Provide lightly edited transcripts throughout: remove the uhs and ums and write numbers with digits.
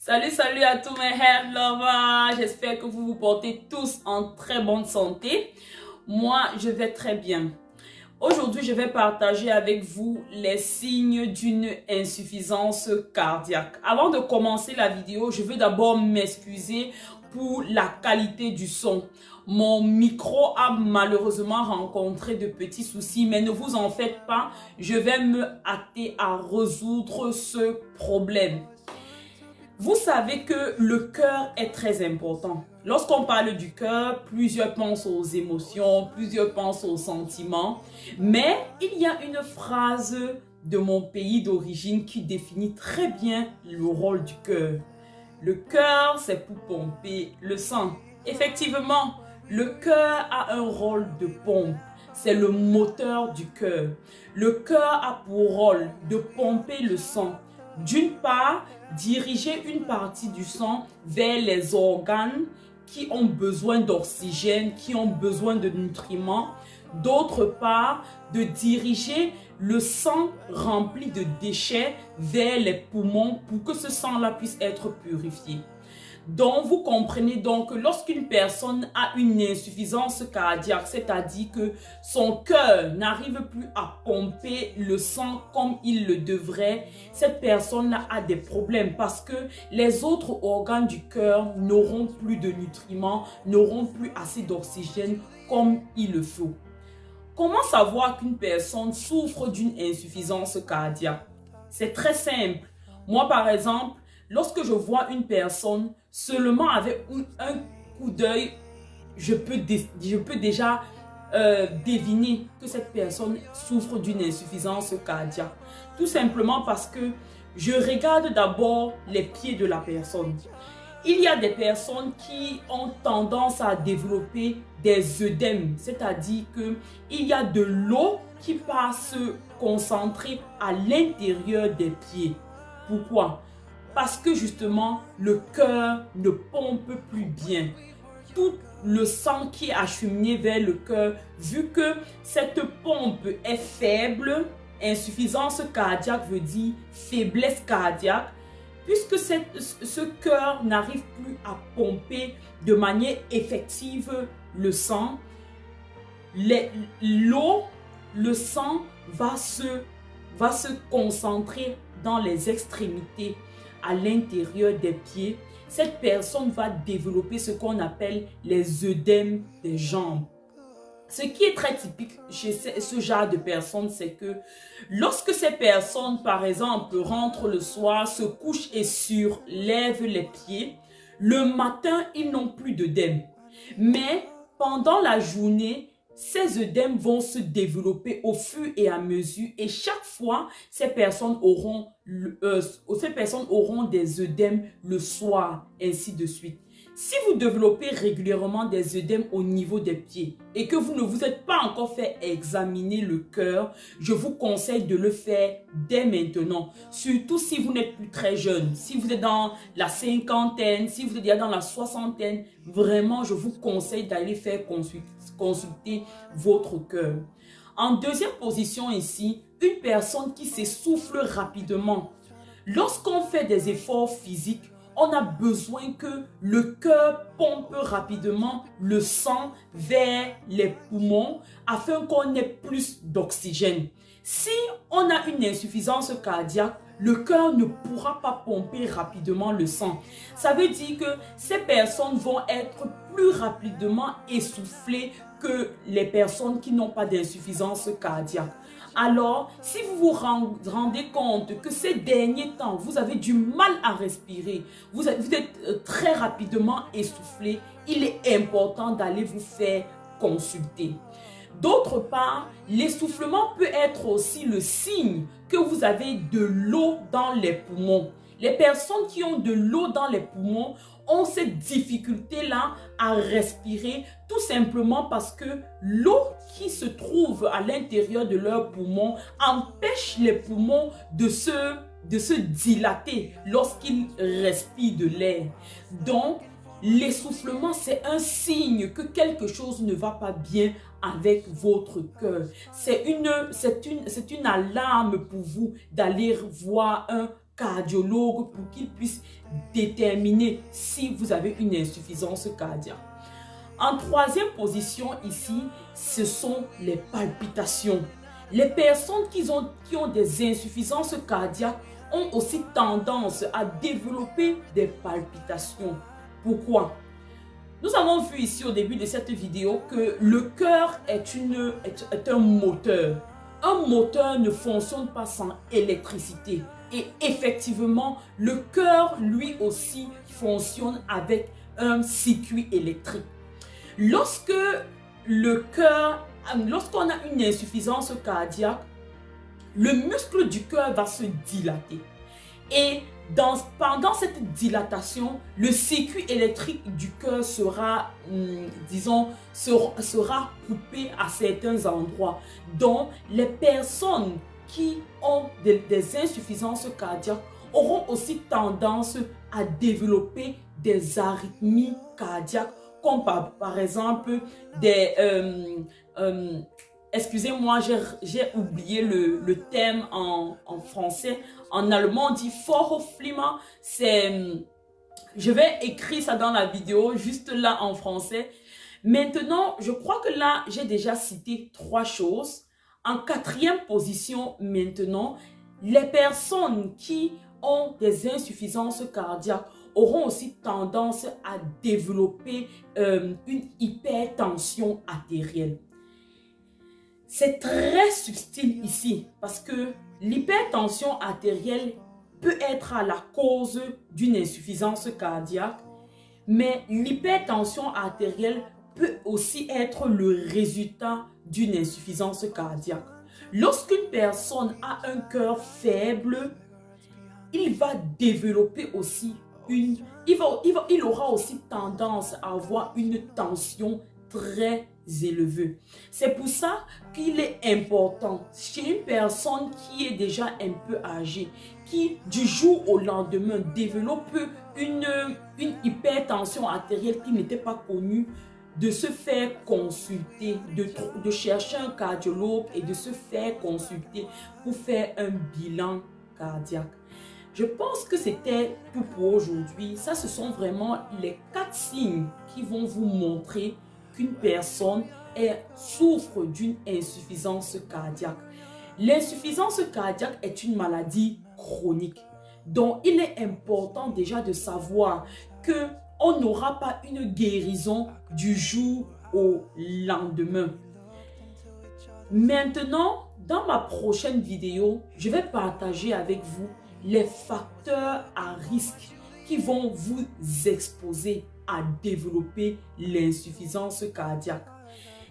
Salut à tous mes hair lovers. J'espère que vous vous portez tous en très bonne santé. Moi, je vais très bien. Aujourd'hui, je vais partager avec vous les signes d'une insuffisance cardiaque. Avant de commencer la vidéo, je veux d'abord m'excuser pour la qualité du son. Mon micro a malheureusement rencontré de petits soucis, mais ne vous en faites pas, je vais me hâter à résoudre ce problème. Vous savez que le cœur est très important. Lorsqu'on parle du cœur, plusieurs pensent aux émotions, plusieurs pensent aux sentiments. Mais il y a une phrase de mon pays d'origine qui définit très bien le rôle du cœur. Le cœur, c'est pour pomper le sang. Effectivement, le cœur a un rôle de pompe. C'est le moteur du cœur. Le cœur a pour rôle de pomper le sang. D'une part, diriger une partie du sang vers les organes qui ont besoin d'oxygène, qui ont besoin de nutriments. D'autre part, de diriger le sang rempli de déchets vers les poumons pour que ce sang-là puisse être purifié. Donc, vous comprenez donc que lorsqu'une personne a une insuffisance cardiaque, c'est-à-dire que son cœur n'arrive plus à pomper le sang comme il le devrait, cette personne-là a des problèmes parce que les autres organes du cœur n'auront plus de nutriments, n'auront plus assez d'oxygène comme il le faut. Comment savoir qu'une personne souffre d'une insuffisance cardiaque? C'est très simple. Moi, par exemple, lorsque je vois une personne, seulement avec un coup d'œil, je peux déjà deviner que cette personne souffre d'une insuffisance cardiaque. Tout simplement parce que je regarde d'abord les pieds de la personne. Il y a des personnes qui ont tendance à développer des œdèmes, c'est-à-dire qu'il y a de l'eau qui passe se concentrer à l'intérieur des pieds. Pourquoi? Parce que justement, le cœur ne pompe plus bien. Tout le sang qui est acheminé vers le cœur, vu que cette pompe est faible, insuffisance cardiaque veut dire faiblesse cardiaque, puisque ce cœur n'arrive plus à pomper de manière effective le sang, l'eau, le sang va se concentrer dans les extrémités, à l'intérieur des pieds. Cette personne va développer ce qu'on appelle les œdèmes des jambes. Ce qui est très typique chez ce genre de personnes, c'est que lorsque ces personnes, par exemple, rentrent le soir, se couchent et surlèvent les pieds, le matin, ils n'ont plus d'œdème. Mais pendant la journée, ces œdèmes vont se développer au fur et à mesure et chaque fois, ces personnes auront des œdèmes le soir, ainsi de suite. Si vous développez régulièrement des œdèmes au niveau des pieds et que vous ne vous êtes pas encore fait examiner le cœur, je vous conseille de le faire dès maintenant. Surtout si vous n'êtes plus très jeune, si vous êtes dans la cinquantaine, si vous êtes déjà dans la soixantaine, vraiment je vous conseille d'aller faire consulter votre cœur. En deuxième position ici, une personne qui s'essouffle rapidement. Lorsqu'on fait des efforts physiques, on a besoin que le cœur pompe rapidement le sang vers les poumons afin qu'on ait plus d'oxygène. Si on a une insuffisance cardiaque, le cœur ne pourra pas pomper rapidement le sang. Ça veut dire que ces personnes vont être plus rapidement essoufflées que les personnes qui n'ont pas d'insuffisance cardiaque. Alors, si vous vous rendez compte que ces derniers temps, vous avez du mal à respirer, vous êtes très rapidement essoufflé, il est important d'aller vous faire consulter. D'autre part, l'essoufflement peut être aussi le signe que vous avez de l'eau dans les poumons. Les personnes qui ont de l'eau dans les poumons ont cette difficulté-là à respirer tout simplement parce que l'eau qui se trouve à l'intérieur de leurs poumons empêche les poumons de se dilater lorsqu'ils respirent de l'air. Donc, l'essoufflement, c'est un signe que quelque chose ne va pas bien avec votre cœur. C'est une alarme pour vous d'aller voir un cardiologue pour qu'il puisse déterminer si vous avez une insuffisance cardiaque. En troisième position ici, ce sont les palpitations. Les personnes qui ont des insuffisances cardiaques ont aussi tendance à développer des palpitations. Pourquoi? Nous avons vu ici au début de cette vidéo que le cœur est un moteur. Un moteur ne fonctionne pas sans électricité. Et effectivement, le cœur lui aussi fonctionne avec un circuit électrique. Lorsqu'on a une insuffisance cardiaque, le muscle du cœur va se dilater. Et pendant cette dilatation, le circuit électrique du cœur sera, sera coupé à certains endroits. Donc, les personnes qui ont des insuffisances cardiaques auront aussi tendance à développer des arythmies cardiaques, comme par exemple excusez-moi, j'ai oublié le terme en français. En allemand, on dit Vorhofflimmern. Je vais écrire ça dans la vidéo, juste là en français. Maintenant, je crois que là, j'ai déjà cité 3 choses. En 4e position, maintenant, les personnes qui ont des insuffisances cardiaques auront aussi tendance à développer une hypertension artérielle. C'est très subtil ici parce que l'hypertension artérielle peut être à la cause d'une insuffisance cardiaque, mais l'hypertension artérielle peut aussi être le résultat d'une insuffisance cardiaque. Lorsqu'une personne a un cœur faible, il va développer aussi il aura aussi tendance à avoir une tension très élevée. C'est pour ça qu'il est important chez une personne qui est déjà un peu âgée, qui du jour au lendemain développe une hypertension artérielle qui n'était pas connue, de se faire consulter, de chercher un cardiologue et de se faire consulter pour faire un bilan cardiaque. Je pense que c'était tout pour aujourd'hui. Ça, ce sont vraiment les 4 signes qui vont vous montrer qu'une personne souffre d'une insuffisance cardiaque. L'insuffisance cardiaque est une maladie chronique. Donc, il est important déjà de savoir qu'on n'aura pas une guérison du jour au lendemain. Maintenant, dans ma prochaine vidéo, je vais partager avec vous les facteurs à risque qui vont vous exposer à développer l'insuffisance cardiaque.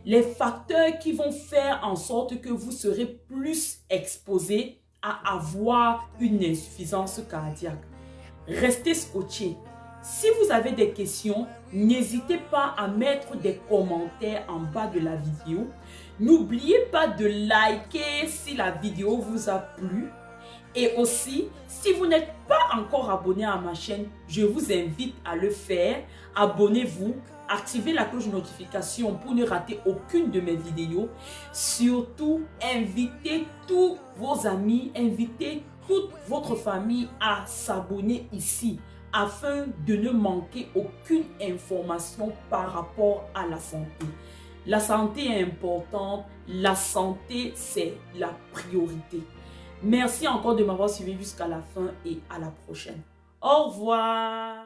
Les facteurs qui vont faire en sorte que vous serez plus exposé à avoir une insuffisance cardiaque. Restez scotchés. Si vous avez des questions, n'hésitez pas à mettre des commentaires en bas de la vidéo. N'oubliez pas de liker si la vidéo vous a plu. Et aussi, si vous n'êtes pas encore abonné à ma chaîne, je vous invite à le faire. Abonnez-vous, activez la cloche de notification pour ne rater aucune de mes vidéos. Surtout, invitez tous vos amis, invitez toute votre famille à s'abonner ici afin de ne manquer aucune information par rapport à la santé. La santé est importante, la santé c'est la priorité. Merci encore de m'avoir suivi jusqu'à la fin et à la prochaine. Au revoir.